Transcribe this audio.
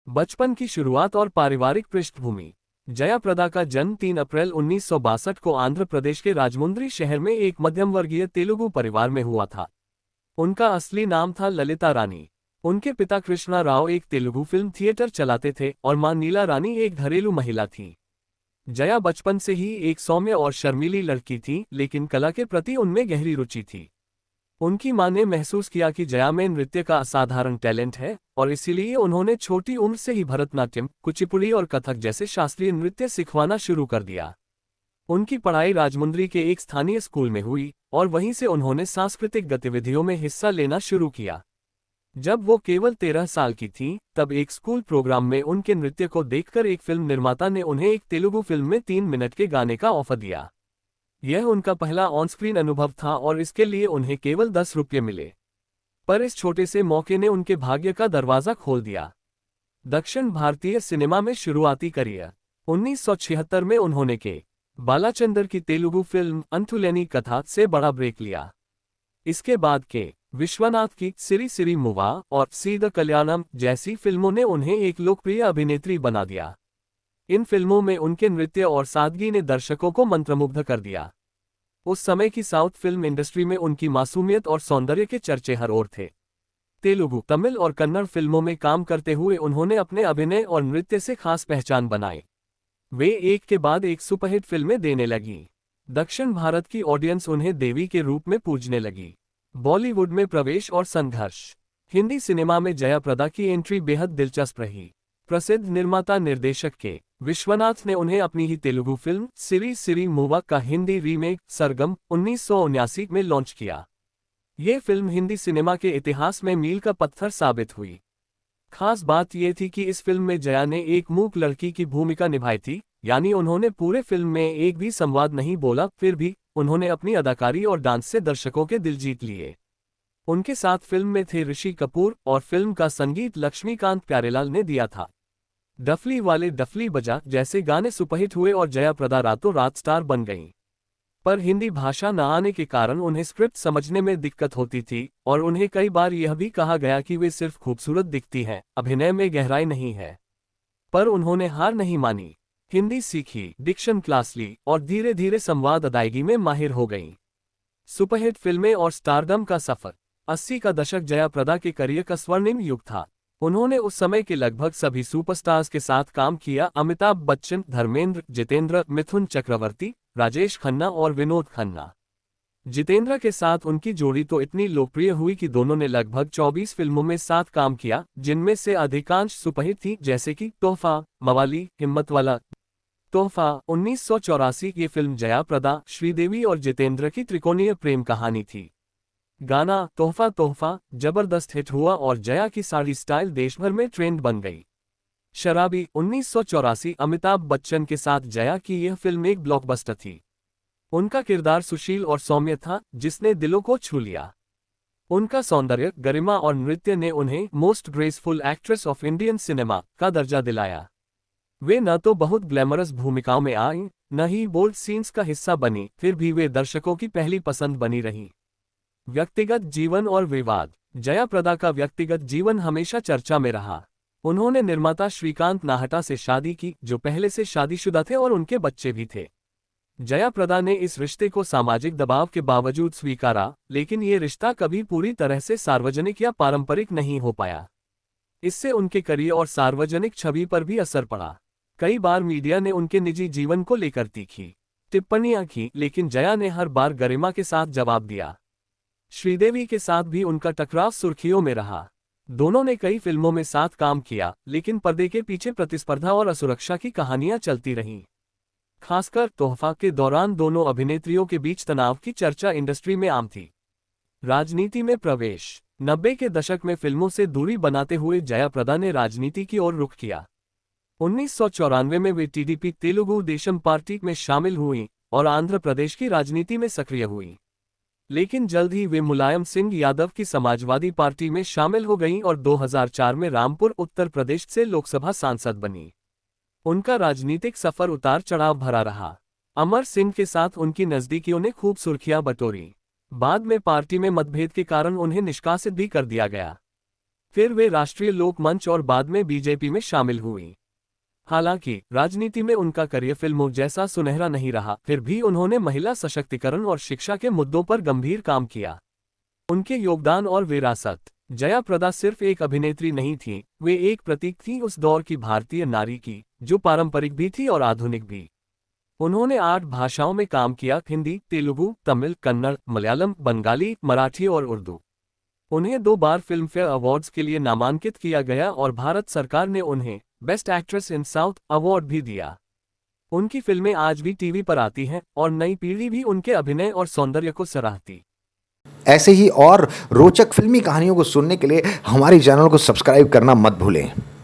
बचपन की शुरुआत और पारिवारिक पृष्ठभूमि। जया प्रदा का जन्म 3 अप्रैल 1962 को आंध्र प्रदेश के राजमुंद्री शहर में एक मध्यम वर्गीय तेलुगु परिवार में हुआ था। उनका असली नाम था ललिता रानी। उनके पिता कृष्णा राव एक तेलुगु फिल्म थिएटर चलाते थे और मां नीला रानी एक घरेलू महिला थी। जया बचपन से ही एक सौम्य और शर्मीली लड़की थी, लेकिन कला के प्रति उनमें गहरी रुचि थी। उनकी मां ने महसूस किया कि जया में नृत्य का असाधारण टैलेंट है और इसीलिए उन्होंने छोटी उम्र से ही भरतनाट्यम, कुचिपुड़ी और कथक जैसे शास्त्रीय नृत्य सिखवाना शुरू कर दिया। उनकी पढ़ाई राजमुंद्री के एक स्थानीय स्कूल में हुई और वहीं से उन्होंने सांस्कृतिक गतिविधियों में हिस्सा लेना शुरू किया। जब वो केवल 13 साल की थीं, तब एक स्कूल प्रोग्राम में उनके नृत्य को देखकर एक फिल्म निर्माता ने उन्हें एक तेलुगु फिल्म में 3 मिनट के गाने का ऑफर दिया। यह उनका पहला ऑन स्क्रीन अनुभव था और इसके लिए उन्हें केवल 10 रुपये मिले। पर इस छोटे से मौके ने उनके भाग्य का दरवाजा खोल दिया। दक्षिण भारतीय सिनेमा में शुरुआती करियर। 1976 में उन्होंने के बालाचंदर की तेलुगु फिल्म अंथुलेनी कथा से बड़ा ब्रेक लिया। इसके बाद के विश्वनाथ की सिरी सिरी मुवा और सीद कल्याणम जैसी फिल्मों ने उन्हें एक लोकप्रिय अभिनेत्री बना दिया। इन फिल्मों में उनके नृत्य और सादगी ने दर्शकों को मंत्रमुग्ध कर दिया। उस समय की साउथ फिल्म इंडस्ट्री में उनकी मासूमियत और सौंदर्य के चर्चे हर ओर थे। तेलुगु, तमिल और कन्नड़ फिल्मों में काम करते हुए उन्होंने अपने अभिनय और नृत्य से खास पहचान बनाई। वे एक के बाद एक सुपरहिट फिल्में देने लगी। दक्षिण भारत की ऑडियंस उन्हें देवी के रूप में पूजने लगी। बॉलीवुड में प्रवेश और संघर्ष। हिंदी सिनेमा में जया प्रदा की एंट्री बेहद दिलचस्प रही। प्रसिद्ध निर्माता निर्देशक के विश्वनाथ ने उन्हें अपनी ही तेलुगु फिल्म सिरी सिरी मूवा का हिंदी रीमेक सरगम 1979 में लॉन्च किया। ये फिल्म हिंदी सिनेमा के इतिहास में मील का पत्थर साबित हुई। खास बात यह थी कि इस फिल्म में जया ने एक मूक लड़की की भूमिका निभाई थी, यानी उन्होंने पूरे फिल्म में एक भी संवाद नहीं बोला, फिर भी उन्होंने अपनी अदाकारी और डांस से दर्शकों के दिल जीत लिए। उनके साथ फिल्म में थे ऋषि कपूर और फिल्म का संगीत लक्ष्मीकांत प्यारेलाल ने दिया था। डफली वाले डफली बजा जैसे गाने सुपरहिट हुए और जया प्रदा रातों रात स्टार बन गईं। पर हिंदी भाषा न आने के कारण उन्हें स्क्रिप्ट समझने में दिक्कत होती थी और उन्हें कई बार यह भी कहा गया कि वे सिर्फ खूबसूरत दिखती हैं, अभिनय में गहराई नहीं है। पर उन्होंने हार नहीं मानी। हिंदी सीखी, डिक्शन क्लास ली और धीरे धीरे संवाद अदायगी में माहिर हो गईं। सुपरहिट फिल्में और स्टारडम का सफर। 80 का दशक जया प्रदा के करियर का स्वर्णिम युग था। उन्होंने उस समय के लगभग सभी सुपरस्टार्स के साथ काम किया। अमिताभ बच्चन, धर्मेंद्र, जितेंद्र, मिथुन चक्रवर्ती, राजेश खन्ना और विनोद खन्ना। जितेंद्र के साथ उनकी जोड़ी तो इतनी लोकप्रिय हुई कि दोनों ने लगभग 24 फिल्मों में साथ काम किया, जिनमें से अधिकांश सुपरहिट थी, जैसे कि तोहफा, मवाली, हिम्मतवाला। तोहफा 1984 की फिल्म जया प्रदा, श्रीदेवी और जितेंद्र की त्रिकोणीय प्रेम कहानी थी। गाना तोहफा तोहफा जबरदस्त हिट हुआ और जया की साड़ी स्टाइल देश भर में ट्रेंड बन गई। शराबी 1984 अमिताभ बच्चन के साथ जया की यह फिल्म एक ब्लॉकबस्टर थी। उनका किरदार सुशील और सौम्य था, जिसने दिलों को छू लिया। उनका सौंदर्य, गरिमा और नृत्य ने उन्हें most graceful actress of Indian cinema का दर्जा दिलाया। वे न तो बहुत ग्लैमरस भूमिकाओं में आईं, न ही बोल्ड सीन्स का हिस्सा बनी, फिर भी वे दर्शकों की पहली पसंद बनी रही। व्यक्तिगत जीवन और विवाद। जया प्रदा का व्यक्तिगत जीवन हमेशा चर्चा में रहा। उन्होंने निर्माता श्रीकांत नाहटा से शादी की, जो पहले से शादीशुदा थे और उनके बच्चे भी थे। जया प्रदा ने इस रिश्ते को सामाजिक दबाव के बावजूद स्वीकारा, लेकिन ये रिश्ता कभी पूरी तरह से सार्वजनिक या पारंपरिक नहीं हो पाया। इससे उनके करियर और सार्वजनिक छवि पर भी असर पड़ा। कई बार मीडिया ने उनके निजी जीवन को लेकर तीखी टिप्पणियां की, लेकिन जया ने हर बार गरिमा के साथ जवाब दिया। श्रीदेवी के साथ भी उनका टकराव सुर्खियों में रहा। दोनों ने कई फिल्मों में साथ काम किया, लेकिन पर्दे के पीछे प्रतिस्पर्धा और असुरक्षा की कहानियां चलती रहीं। खासकर तोहफा के दौरान दोनों अभिनेत्रियों के बीच तनाव की चर्चा इंडस्ट्री में आम थी। राजनीति में प्रवेश। 90 के दशक में फिल्मों से दूरी बनाते हुए जया प्रदा ने राजनीति की ओर रुख किया। 1994 में वे टीडीपी तेलुगु देशम पार्टी में शामिल हुईं और आंध्र प्रदेश की राजनीति में सक्रिय हुईं। लेकिन जल्द ही वे मुलायम सिंह यादव की समाजवादी पार्टी में शामिल हो गईं और 2004 में रामपुर, उत्तर प्रदेश से लोकसभा सांसद बनी। उनका राजनीतिक सफर उतार चढ़ाव भरा रहा। अमर सिंह के साथ उनकी नज़दीकियों ने खूब सुर्खियां बटोरी। बाद में पार्टी में मतभेद के कारण उन्हें निष्कासित भी कर दिया गया। फिर वे राष्ट्रीय लोक मंच और बाद में बीजेपी में शामिल हुई। हालांकि राजनीति में उनका करियर फिल्मों जैसा सुनहरा नहीं रहा, फिर भी उन्होंने महिला सशक्तिकरण और शिक्षा के मुद्दों पर गंभीर काम किया। उनके योगदान और विरासत। जया प्रदा सिर्फ एक अभिनेत्री नहीं थी, वे एक प्रतीक थी उस दौर की भारतीय नारी की, जो पारंपरिक भी थी और आधुनिक भी। उन्होंने 8 भाषाओं में काम किया: हिंदी, तेलुगु, तमिल, कन्नड़, मलयालम, बंगाली, मराठी और उर्दू। उन्हें 2 बार फिल्मफेयर अवार्ड्स के लिए नामांकित किया गया और भारत सरकार ने उन्हें best actress in south award भी दिया। उनकी फिल्में आज भी टीवी पर आती हैं और नई पीढ़ी भी उनके अभिनय और सौंदर्य को सराहती। ऐसे ही और रोचक फिल्मी कहानियों को सुनने के लिए हमारे चैनल को सब्सक्राइब करना मत भूलें।